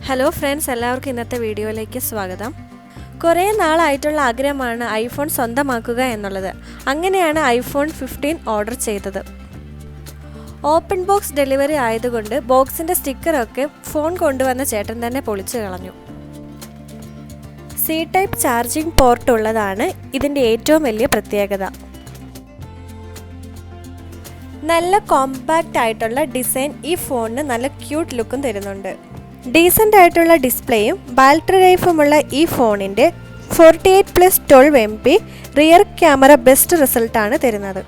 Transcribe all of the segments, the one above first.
Hello friends, എല്ലാവർക്കും ഇന്നത്തെ വീഡിയോയിലേക്ക് സ്വാഗതം. കുറേ നാളായിട്ടുള്ള ആഗ്രഹമാണ് ഐഫോൺ സ്വന്തമാക്കുക എന്നുള്ളത്. അങ്ങനെയാണ് ഐഫോൺ 15 ഓർഡർ ചെയ്തത്. ഓപ്പൺ ബോക്സ് ഡെലിവറി ആയതുകൊണ്ട് ബോക്സിൻ്റെ സ്റ്റിക്കറൊക്കെ ഫോൺ കൊണ്ടുവന്ന ചേട്ടൻ തന്നെ പൊളിച്ചു കളഞ്ഞു. സി ടൈപ്പ് ചാർജിംഗ് പോർട്ട് ഉള്ളതാണ് ഇതിൻ്റെ ഏറ്റവും വലിയ പ്രത്യേകത. നല്ല കോമ്പാക്റ്റ് ആയിട്ടുള്ള ഡിസൈൻ ഈ ഫോണിന് നല്ല ക്യൂട്ട് ലുക്കും തരുന്നുണ്ട്. ഡീസൻ്റ് ആയിട്ടുള്ള ഡിസ്പ്ലേയും ബാറ്ററി ലൈഫുമുള്ള ഈ ഫോണിൻ്റെ 48+12 MP റിയർ ക്യാമറ ബെസ്റ്റ് റിസൾട്ടാണ് തരുന്നത്.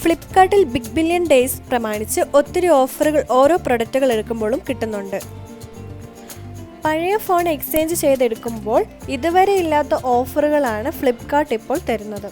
ഫ്ലിപ്കാർട്ടിൽ ബിഗ് ബില്യൺ ഡേയ്സ് പ്രമാണിച്ച് ഒത്തിരി ഓഫറുകൾ ഓരോ പ്രൊഡക്റ്റുകൾ എടുക്കുമ്പോഴും കിട്ടുന്നുണ്ട്. പഴയ ഫോൺ എക്സ്ചേഞ്ച് ചെയ്തെടുക്കുമ്പോൾ ഇതുവരെ ഇല്ലാത്ത ഓഫറുകളാണ് ഫ്ലിപ്കാർട്ട് ഇപ്പോൾ തരുന്നത്.